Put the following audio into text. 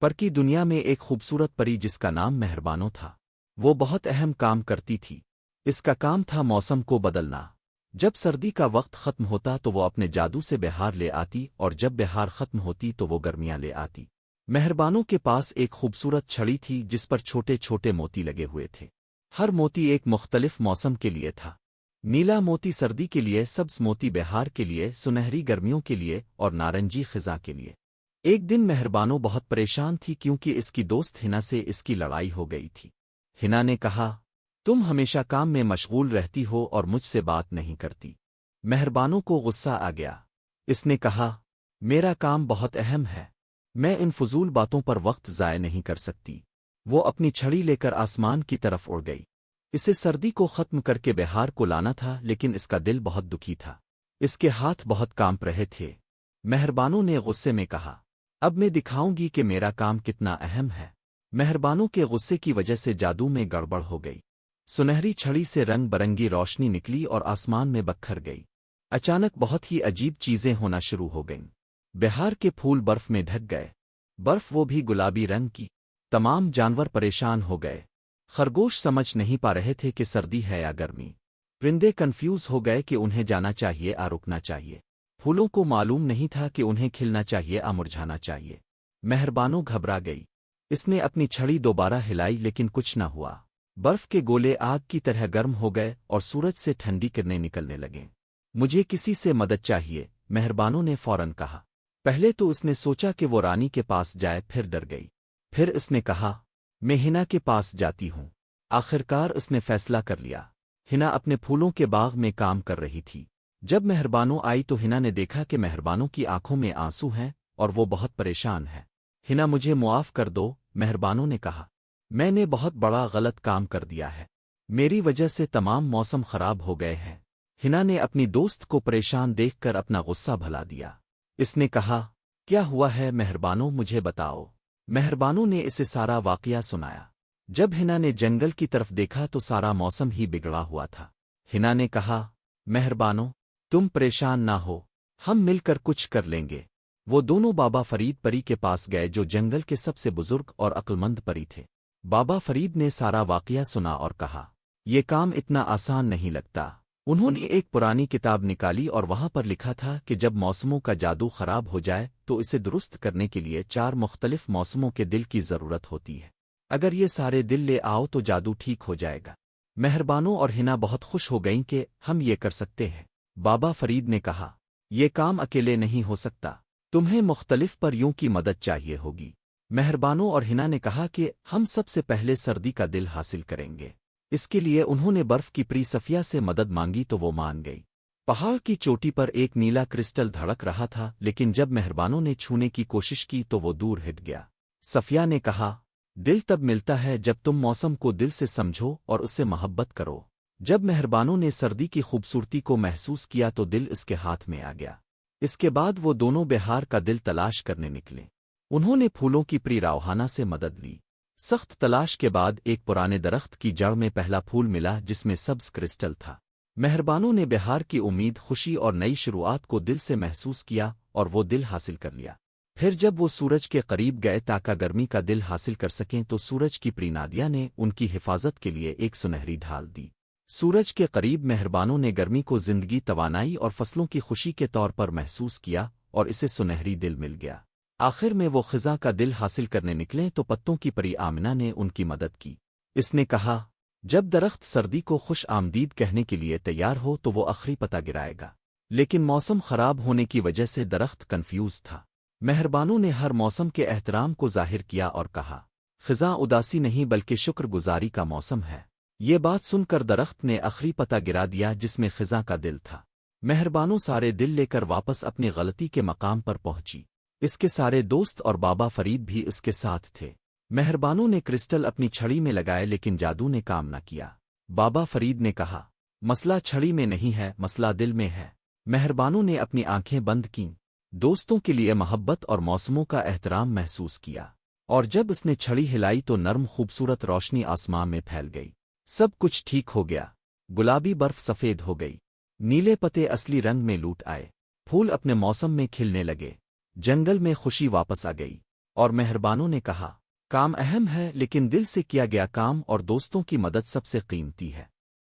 پر کی دنیا میں ایک خوبصورت پری جس کا نام مہربانو تھا۔ وہ بہت اہم کام کرتی تھی۔ اس کا کام تھا موسم کو بدلنا۔ جب سردی کا وقت ختم ہوتا تو وہ اپنے جادو سے بہار لے آتی، اور جب بہار ختم ہوتی تو وہ گرمیاں لے آتی۔ مہربانوں کے پاس ایک خوبصورت چھڑی تھی جس پر چھوٹے چھوٹے موتی لگے ہوئے تھے۔ ہر موتی ایک مختلف موسم کے لیے تھا۔ نیلا موتی سردی کے لیے، سبز موتی بہار کے لیے، سنہری گرمیوں کے لیے، اور نارنجی خزاں کے لیے۔ ایک دن مہربانو بہت پریشان تھی کیونکہ اس کی دوست ہنا سے اس کی لڑائی ہو گئی تھی۔ ہنا نے کہا، تم ہمیشہ کام میں مشغول رہتی ہو اور مجھ سے بات نہیں کرتی۔ مہربانوں کو غصہ آ گیا۔ اس نے کہا، میرا کام بہت اہم ہے، میں ان فضول باتوں پر وقت ضائع نہیں کر سکتی۔ وہ اپنی چھڑی لے کر آسمان کی طرف اڑ گئی۔ اسے سردی کو ختم کر کے بہار کو لانا تھا، لیکن اس کا دل بہت دکھی تھا۔ اس کے ہاتھ بہت کانپ رہے تھے۔ مہربانوں نے غصے میں کہا، اب میں دکھاؤں گی کہ میرا کام کتنا اہم ہے۔ مہربانوں کے غصے کی وجہ سے جادو میں گڑبڑ ہو گئی۔ سنہری چھڑی سے رنگ برنگی روشنی نکلی اور آسمان میں بکھر گئی۔ اچانک بہت ہی عجیب چیزیں ہونا شروع ہو گئیں۔ بہار کے پھول برف میں ڈھک گئے، برف وہ بھی گلابی رنگ کی۔ تمام جانور پریشان ہو گئے۔ خرگوش سمجھ نہیں پا رہے تھے کہ سردی ہے یا گرمی۔ پرندے کنفیوز ہو گئے کہ انہیں جانا چاہیے یا رکنا چاہیے۔ پھولوں کو معلوم نہیں تھا کہ انہیں کھلنا چاہیے یا مرجھانا چاہیے۔ مہربانو گھبرا گئی۔ اس نے اپنی چھڑی دوبارہ ہلائی لیکن کچھ نہ ہوا۔ برف کے گولے آگ کی طرح گرم ہو گئے اور سورج سے ٹھنڈی کرنیں نکلنے لگیں۔ مجھے کسی سے مدد چاہیے، مہربانوں نے فوراً کہا۔ پہلے تو اس نے سوچا کہ وہ رانی کے پاس جائے، پھر ڈر گئی۔ پھر اس نے کہا، میں ہنا کے پاس جاتی ہوں۔ آخرکار اس نے فیصلہ کر لیا۔ ہنا اپنے پھولوں کے باغ میں کام کر رہی تھی۔ جب مہربانو آئی تو ہنا نے دیکھا کہ مہربانوں کی آنکھوں میں آنسو ہیں اور وہ بہت پریشان ہے۔ ہنا، مجھے معاف کر دو، مہربانوں نے کہا۔ میں نے بہت بڑا غلط کام کر دیا ہے۔ میری وجہ سے تمام موسم خراب ہو گئے ہیں۔ ہنا نے اپنی دوست کو پریشان دیکھ کر اپنا غصہ بھلا دیا۔ اس نے کہا، کیا ہوا ہے مہربانو، مجھے بتاؤ۔ مہربانوں نے اسے سارا واقعہ سنایا۔ جب ہنا نے جنگل کی طرف دیکھا تو سارا موسم ہی بگڑا ہوا تھا۔ ہنا نے کہا، مہربانو، تم پریشان نہ ہو، ہم مل کر کچھ کر لیں گے۔ وہ دونوں بابا فرید پری کے پاس گئے جو جنگل کے سب سے بزرگ اور عقلمند پری تھے۔ بابا فرید نے سارا واقعہ سنا اور کہا، یہ کام اتنا آسان نہیں لگتا۔ انہوں نے ایک پرانی کتاب نکالی اور وہاں پر لکھا تھا کہ جب موسموں کا جادو خراب ہو جائے تو اسے درست کرنے کے لیے 4 مختلف موسموں کے دل کی ضرورت ہوتی ہے۔ اگر یہ سارے دل لے آؤ تو جادو ٹھیک ہو جائے گا۔ مہربانوں اور ہنا بہت خوش ہو گئیں کہ ہم یہ کر سکتے ہیں۔ بابا فرید نے کہا، یہ کام اکیلے نہیں ہو سکتا، تمہیں مختلف پریوں کی مدد چاہیے ہوگی۔ مہربانوں اور ہنا نے کہا کہ ہم سب سے پہلے سردی کا دل حاصل کریں گے۔ اس کے لیے انہوں نے برف کی پری صفیہ سے مدد مانگی تو وہ مان گئی۔ پہاڑ کی چوٹی پر ایک نیلا کرسٹل دھڑک رہا تھا، لیکن جب مہربانوں نے چھونے کی کوشش کی تو وہ دور ہٹ گیا۔ صفیہ نے کہا، دل تب ملتا ہے جب تم موسم کو دل سے سمجھو اور اس سے محبت کرو۔ جب مہربانوں نے سردی کی خوبصورتی کو محسوس کیا تو دل اس کے ہاتھ میں آ گیا۔ اس کے بعد وہ دونوں بہار کا دل تلاش کرنے نکلے۔ انہوں نے پھولوں کی پری راوہانا سے مدد لی۔ سخت تلاش کے بعد ایک پرانے درخت کی جڑ میں پہلا پھول ملا جس میں سبز کرسٹل تھا۔ مہربانوں نے بہار کی امید، خوشی اور نئی شروعات کو دل سے محسوس کیا اور وہ دل حاصل کر لیا۔ پھر جب وہ سورج کے قریب گئے تاکہ گرمی کا دل حاصل کر سکیں تو سورج کی پری نادیا نے ان کی حفاظت کے لیے ایک سنہری ڈھال دی۔ سورج کے قریب مہربانوں نے گرمی کو زندگی، توانائی اور فصلوں کی خوشی کے طور پر محسوس کیا اور اسے سنہری دل مل گیا۔ آخر میں وہ خزاں کا دل حاصل کرنے نکلیں تو پتوں کی پری آمنہ نے ان کی مدد کی۔ اس نے کہا، جب درخت سردی کو خوش آمدید کہنے کے لیے تیار ہو تو وہ آخری پتہ گرائے گا۔ لیکن موسم خراب ہونے کی وجہ سے درخت کنفیوز تھا۔ مہربانوں نے ہر موسم کے احترام کو ظاہر کیا اور کہا، خزاں اداسی نہیں بلکہ شکر گزاری کا موسم ہے۔ یہ بات سن کر درخت نے آخری پتہ گرا دیا جس میں خزاں کا دل تھا۔ مہربانوں سارے دل لے کر واپس اپنی غلطی کے مقام پر پہنچی۔ اس کے سارے دوست اور بابا فرید بھی اس کے ساتھ تھے۔ مہربانوں نے کرسٹل اپنی چھڑی میں لگائے لیکن جادو نے کام نہ کیا۔ بابا فرید نے کہا، مسئلہ چھڑی میں نہیں ہے، مسئلہ دل میں ہے۔ مہربانوں نے اپنی آنکھیں بند کیں، دوستوں کے لیے محبت اور موسموں کا احترام محسوس کیا، اور جب اس نے چھڑی ہلائی تو نرم خوبصورت روشنی آسمان میں پھیل گئی۔ سب کچھ ٹھیک ہو گیا۔ گلابی برف سفید ہو گئی، نیلے پتے اصلی رنگ میں لوٹ آئے، پھول اپنے موسم میں کھلنے لگے، جنگل میں خوشی واپس آ گئی۔ اور مہربانوں نے کہا، کام اہم ہے لیکن دل سے کیا گیا کام اور دوستوں کی مدد سب سے قیمتی ہے۔